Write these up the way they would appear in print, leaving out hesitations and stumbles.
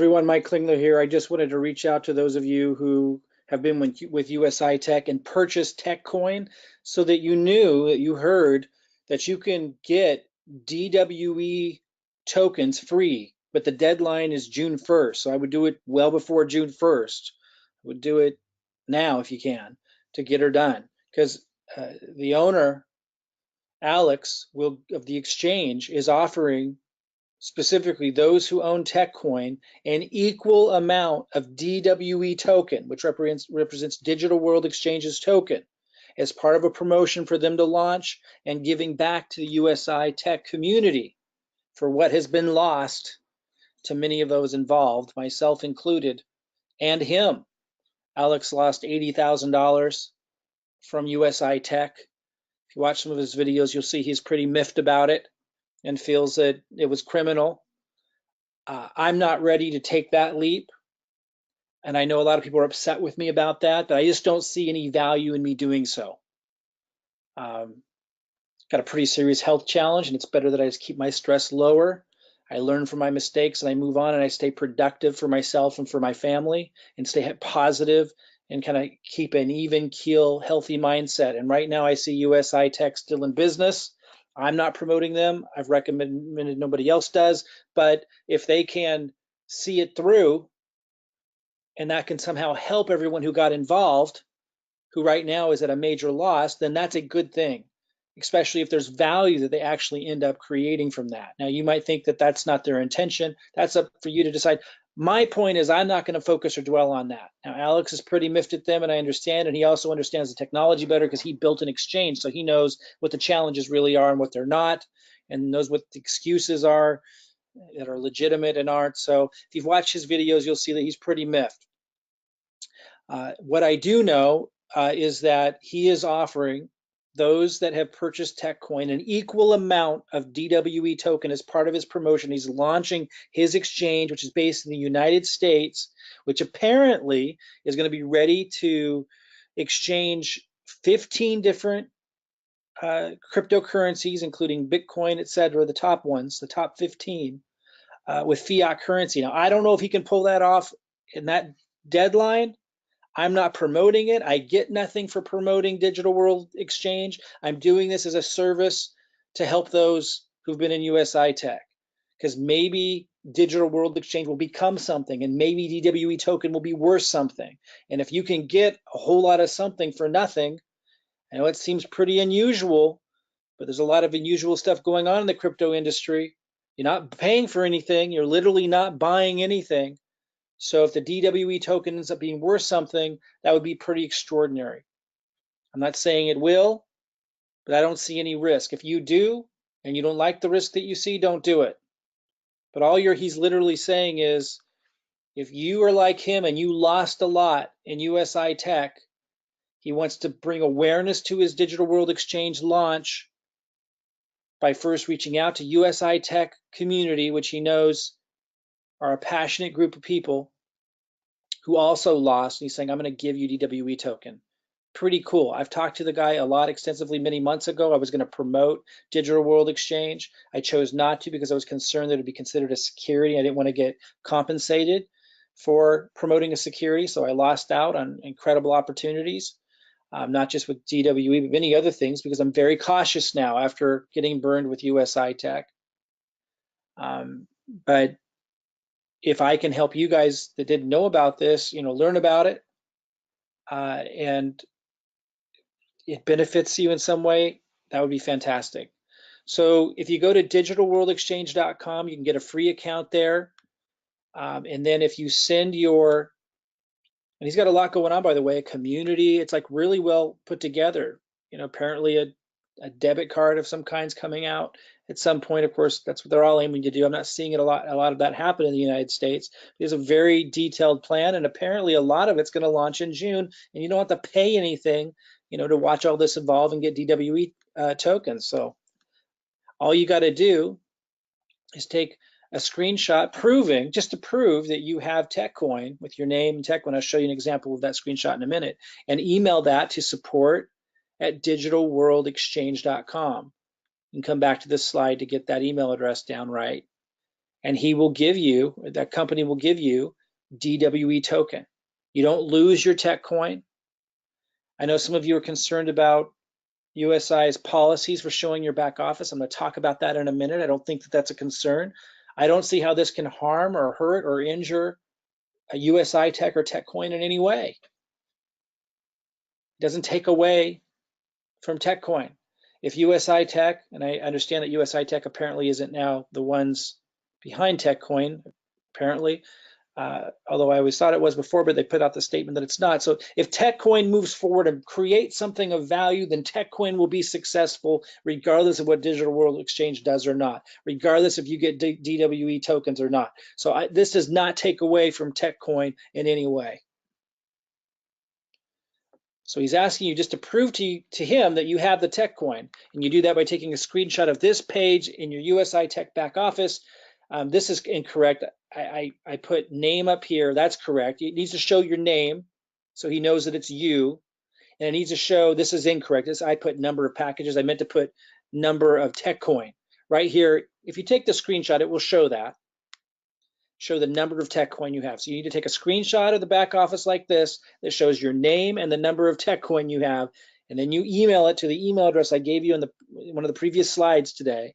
everyone, Mike Klingler here. I just wanted to reach out to those of you who have been with Usi-Tech and purchased TechCoin so that you heard that you can get DWE tokens free, but the deadline is June 1st. So I would do it well before June 1st. I would do it now if you can to get her done, because the owner, Alex, of the exchange is offering specifically those who own TechCoin an equal amount of DWE token, which represents Digital World Exchange's token, as part of a promotion for them to launch and giving back to the Usi-Tech community for what has been lost to many of those involved, myself included, and him. Alex lost $80,000 from Usi-Tech. If you watch some of his videos, you'll see he's pretty miffed about it and feels that it was criminal. I'm not ready to take that leap. And I know a lot of people are upset with me about that, but I just don't see any value in me doing so. Got a pretty serious health challenge, and it's better that I just keep my stress lower. I learn from my mistakes and I move on and I stay productive for myself and for my family and stay positive and kind of keep an even keel, healthy mindset. And right now I see Usi-Tech still in business. I'm not promoting them. I've recommended nobody else does. But if they can see it through and that can somehow help everyone who got involved, who right now is at a major loss, then that's a good thing, especially if there's value that they actually end up creating from that. Now, you might think that that's not their intention. That's up for you to decide. My point is I'm not going to focus or dwell on that. Now, Alex is pretty miffed at them, and I understand, and he also understands the technology better because he built an exchange, so he knows what the challenges really are and what they're not, and knows what the excuses are that are legitimate and aren't. So if you've watched his videos, you'll see that he's pretty miffed. What I do know is that he is offering those that have purchased TechCoin an equal amount of DWE token as part of his promotion. He's launching his exchange, which is based in the United States, which apparently is going to be ready to exchange 15 different cryptocurrencies, including Bitcoin, etc., the top ones, the top 15, with fiat currency. Now, I don't know if he can pull that off in that deadline. I'm not promoting it. I get nothing for promoting Digital World Exchange. I'm doing this as a service to help those who've been in Usi-Tech, because maybe Digital World Exchange will become something, and maybe DWE token will be worth something. And if you can get a whole lot of something for nothing, I know it seems pretty unusual, but there's a lot of unusual stuff going on in the crypto industry. You're not paying for anything. You're literally not buying anything. So if the DWE token ends up being worth something, that would be pretty extraordinary. I'm not saying it will, but I don't see any risk. If you do, and you don't like the risk that you see, don't do it. But he's literally saying is, if you are like him and you lost a lot in Usi-Tech, he wants to bring awareness to his Digital World Exchange launch by first reaching out to Usi-Tech community, which he knows are a passionate group of people who also lost. And he's saying, I'm going to give you DWE token. Pretty cool. I've talked to the guy a lot extensively many months ago. I was going to promote Digital World Exchange. I chose not to because I was concerned that it would be considered a security. I didn't want to get compensated for promoting a security, so I lost out on incredible opportunities, not just with DWE, but many other things, because I'm very cautious now after getting burned with Usi-Tech. But if I can help you guys that didn't know about this, learn about it, and it benefits you in some way, that would be fantastic. So if you go to digitalworldexchange.com, you can get a free account there. And then if you send and he's got a lot going on, by the way, a community, it's like really well put together. Apparently a debit card of some kind's coming out at some point. Of course, that's what they're all aiming to do. I'm not seeing a lot of that happen in the United States. There's a very detailed plan, and apparently a lot of it's going to launch in June, and you don't have to pay anything, to watch all this evolve and get DWE tokens. So all you got to do is take a screenshot just to prove that you have TechCoin with your name and TechCoin. I'll show you an example of that screenshot in a minute, and email that to support@digitalworldexchange.com. You can come back to this slide to get that email address down right. and he will give you, that company will give you DWE token. You don't lose your tech coin. I know some of you are concerned about USI's policies for showing your back office. I'm going to talk about that in a minute. I don't think that that's a concern. I don't see how this can harm or hurt or injure a Usi-Tech or tech coin in any way. It doesn't take away from tech coin. If Usi-Tech, and I understand that Usi-Tech apparently isn't now the ones behind tech coin, apparently, although I always thought it was before, but they put out the statement that it's not. So if TechCoin moves forward and creates something of value, then TechCoin will be successful regardless of what Digital World Exchange does or not, regardless if you get DWE tokens or not. So this does not take away from TechCoin in any way. So he's asking you just to prove to him that you have the tech coin, and you do that by taking a screenshot of this page in your Usi-Tech back office. This is incorrect. I put name up here. That's correct. It needs to show your name so he knows that it's you, and it needs to show, this is incorrect. I put number of packages. I meant to put number of tech coin. Right here, if you take the screenshot, it will show that. Show the number of tech coin you have. So you need to take a screenshot of the back office like this that shows your name and the number of tech coin you have, and then you email it to the email address I gave you in one of the previous slides today,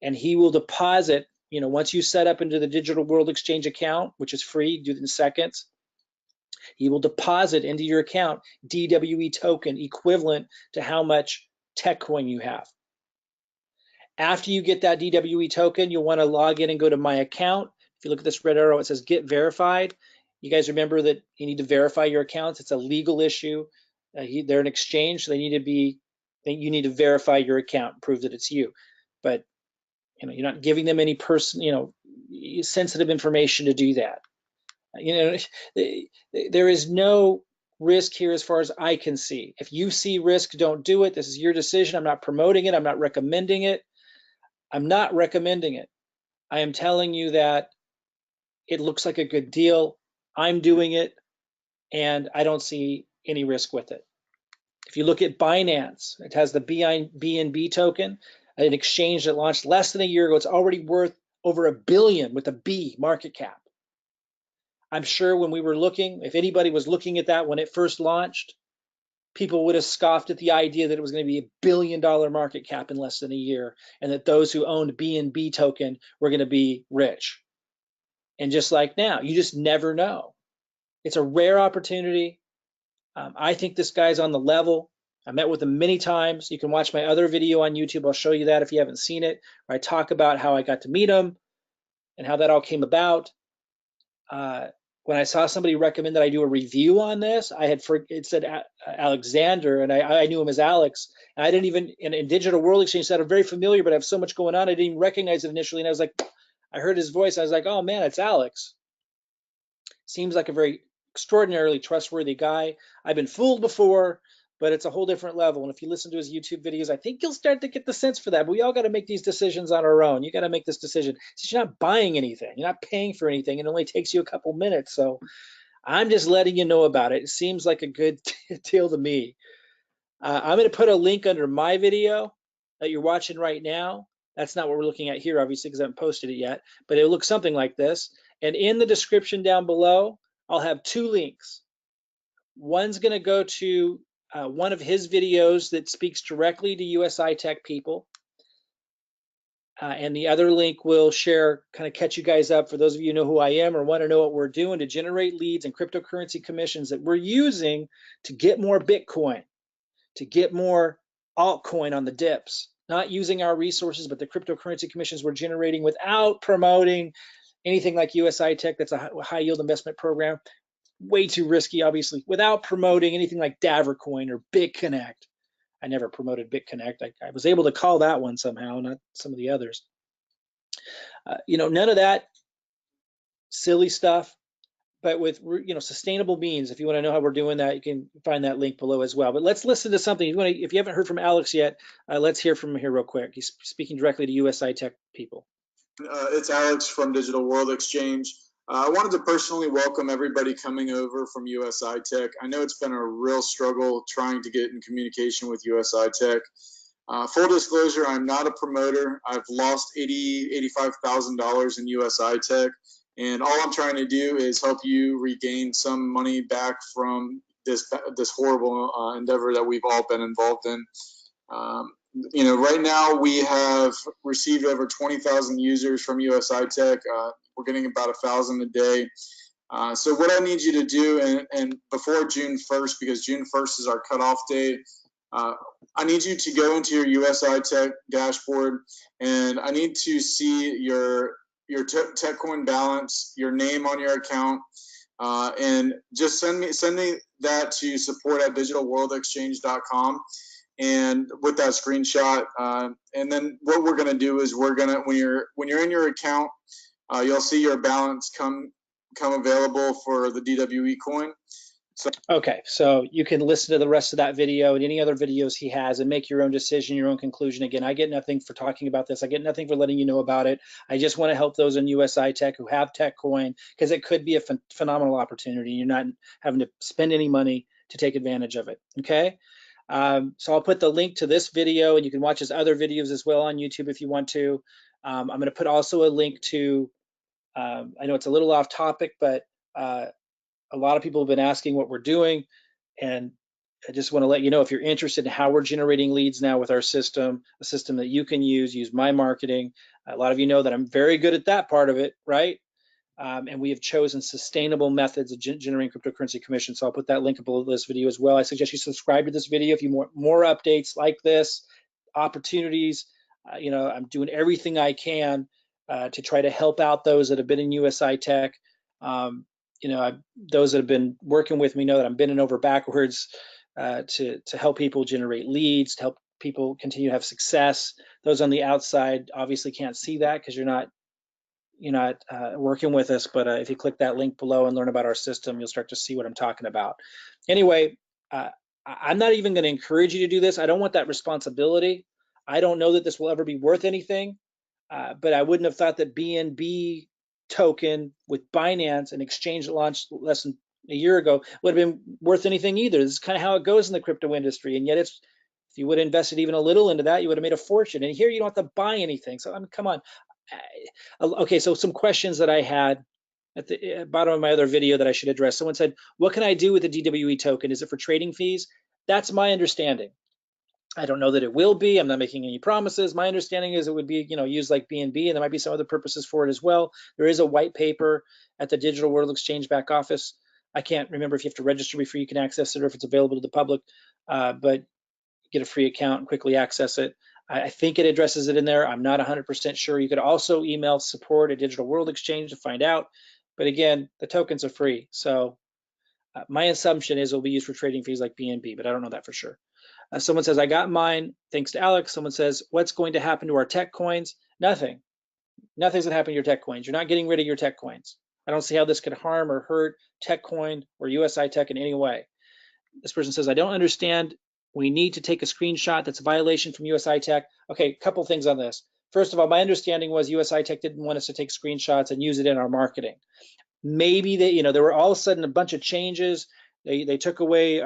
and he will deposit, once you set up into the Digital World Exchange account, which is free, do it in seconds, he will deposit into your account DWE token equivalent to how much tech coin you have. After you get that DWE token, you'll want to log in and go to my account. If you look at this red arrow, it says get verified. You guys remember that you need to verify your accounts. It's a legal issue. They're an exchange, so you need to verify your account and prove that it's you. But you're not giving them any sensitive information to do that. There is no risk here as far as I can see. If you see risk, don't do it. This is your decision. I'm not promoting it. I'm not recommending it. I'm not recommending it. I am telling you that it looks like a good deal. I'm doing it, and I don't see any risk with it. If you look at Binance, it has the BNB token, an exchange that launched less than a year ago. It's already worth over $1 billion with a B market cap. I'm sure when we were looking, if anybody was looking at that when it first launched, people would have scoffed at the idea that it was going to be $1 billion market cap in less than a year, and that those who owned BNB token were going to be rich. And just like now, you just never know. It's a rare opportunity. I think this guy's on the level. I met with him many times. You can watch my other video on YouTube. I'll show you that if you haven't seen it, where I talk about how I got to meet him and how that all came about. When I saw somebody recommend that I do a review on this, it said Alexander, and I knew him as Alex. And I didn't even, in Digital World Exchange, said I'm very familiar, but I have so much going on, I didn't even recognize it initially. And I was like, I heard his voice. I was like, oh man, it's Alex. Seems like a very extraordinarily trustworthy guy. I've been fooled before, but it's a whole different level. And if you listen to his YouTube videos, I think you'll start to get the sense for that. But we all got to make these decisions on our own. You got to make this decision. Since you're not buying anything, you're not paying for anything. It only takes you a couple minutes. So I'm just letting you know about it. It seems like a good deal to me. I'm going to put a link under my video that you're watching right now. That's not what we're looking at here, obviously, because I haven't posted it yet. But it'll look something like this. And in the description down below, I'll have 2 links. One's going to go to one of his videos that speaks directly to Usi-Tech people. And the other link will kind of catch you guys up for those of you who know who I am or want to know what we're doing to generate leads and cryptocurrency commissions that we're using to get more Bitcoin, to get more altcoin on the dips, not using our resources, but the cryptocurrency commissions we're generating without promoting anything like Usi-Tech. That's a high yield investment program. Way too risky, obviously, without promoting anything like Davercoin or BitConnect. I never promoted BitConnect. I was able to call that one somehow, not some of the others. None of that silly stuff, but with sustainable means. If you want to know how we're doing that, you can find that link below as well. But let's listen to something. If you haven't heard from Alex yet, let's hear from him here real quick. He's speaking directly to Usi-Tech people. It's Alex from Digital World Exchange. I wanted to personally welcome everybody coming over from Usi-Tech. I know it's been a real struggle trying to get in communication with Usi-Tech. Full disclosure, I'm not a promoter. I've lost $85,000 in Usi-Tech, and all I'm trying to do is help you regain some money back from this horrible endeavor that we've all been involved in. Right now we have received over 20,000 users from Usi-Tech. We're getting about 1,000 a day. So what I need you to do, and before June 1st, because June 1st is our cutoff date, I need you to go into your Usi-Tech dashboard, and I need to see your TechCoin balance, your name on your account, and just send me that to support@digitalworldexchange.com, and with that screenshot. And then what we're going to do is when you're in your account, you'll see your balance come available for the DWE coin. Okay, so you can listen to the rest of that video and any other videos he has and make your own decision, your own conclusion. Again, I get nothing for talking about this. I get nothing for letting you know about it. I just want to help those in Usi-Tech who have TechCoin, because it could be a phenomenal opportunity. You're not having to spend any money to take advantage of it, okay? So I'll put the link to this video, and you can watch his other videos as well on YouTube if you want to. I'm going to put also a link to, I know it's a little off topic, but a lot of people have been asking what we're doing, and I just want to let you know, if you're interested in how we're generating leads now with our system, a system that you can use my marketing. A lot of you know that I'm very good at that part of it, right? And we have chosen sustainable methods of generating cryptocurrency commission. So I'll put that link below this video as well. I suggest you subscribe to this video if you want more updates like this, opportunities. I'm doing everything I can to try to help out those that have been in Usi-Tech. Those that have been working with me know that I'm bending over backwards to help people generate leads, to help people continue to have success. Those on the outside obviously can't see that because you're not working with us, but if you click that link below and learn about our system, you'll start to see what I'm talking about. Anyway, I'm not even going to encourage you to do this. I don't want that responsibility. I don't know that this will ever be worth anything, but I wouldn't have thought that BNB token with Binance, an exchange that launched less than a year ago, would have been worth anything either. This is kind of how it goes in the crypto industry, and yet if you would have invested even a little into that, you would have made a fortune. And here you don't have to buy anything. So I mean, come on. Okay, so some questions that I had at the bottom of my other video that I should address. Someone said, what can I do with the DWE token? Is it for trading fees? That's my understanding. I don't know that it will be. I'm not making any promises. My understanding is it would be, used like BNB, and there might be some other purposes for it as well. There is a white paper at the Digital World Exchange back office. I can't remember if you have to register before you can access it or if it's available to the public, but get a free account and quickly access it. I think it addresses it in there. I'm not 100% sure. You could also email support@Digital World Exchange to find out. But again, the tokens are free. So my assumption is it'll be used for trading fees like BNB, but I don't know that for sure. Someone says, I got mine, thanks to Alex. Someone says, what's going to happen to our tech coins? Nothing. Nothing's going to happen to your tech coins. You're not getting rid of your tech coins. I don't see how this could harm or hurt tech coin or Usi-Tech in any way. This person says, I don't understand. We need to take a screenshot. That's a violation from Usi-Tech. Okay, a couple things on this. First of all, my understanding was Usi-Tech didn't want us to take screenshots and use it in our marketing. Maybe there were all of a sudden a bunch of changes. They took away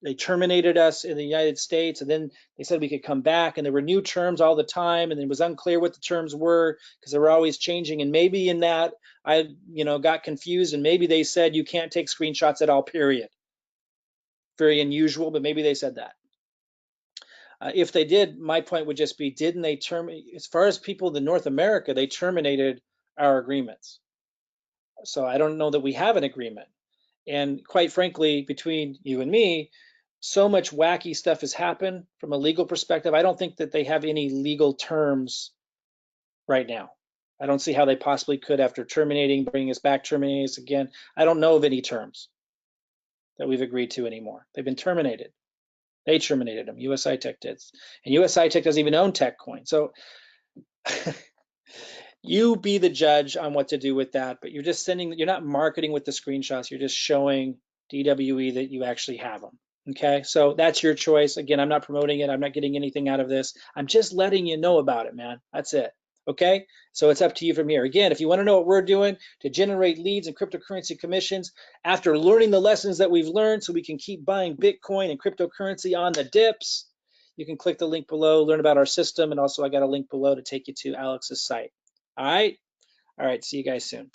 they terminated us in the United States, and then they said we could come back, and there were new terms all the time, and it was unclear what the terms were because they were always changing. And maybe in that I got confused, and maybe they said you can't take screenshots at all, period. Very unusual, but maybe they said that. If they did, my point would just be, didn't they terminate, as far as people in North America, they terminated our agreements. So I don't know that we have an agreement. And quite frankly, between you and me, so much wacky stuff has happened from a legal perspective. I don't think that they have any legal terms right now. I don't see how they possibly could after terminating, bringing us back, terminating us again. I don't know of any terms that we've agreed to anymore. They've been terminated. They terminated them. Usi-Tech did. And Usi-Tech doesn't even own TechCoin. So you be the judge on what to do with that. But you're just you're not marketing with the screenshots. You're just showing DWE that you actually have them. Okay, so that's your choice. Again, I'm not promoting it. I'm not getting anything out of this. I'm just letting you know about it, man. That's it. Okay, so it's up to you from here. Again, if you want to know what we're doing to generate leads and cryptocurrency commissions after learning the lessons that we've learned so we can keep buying Bitcoin and cryptocurrency on the dips, you can click the link below, learn about our system, and also I got a link below to take you to Alex's site. All right. All right. See you guys soon.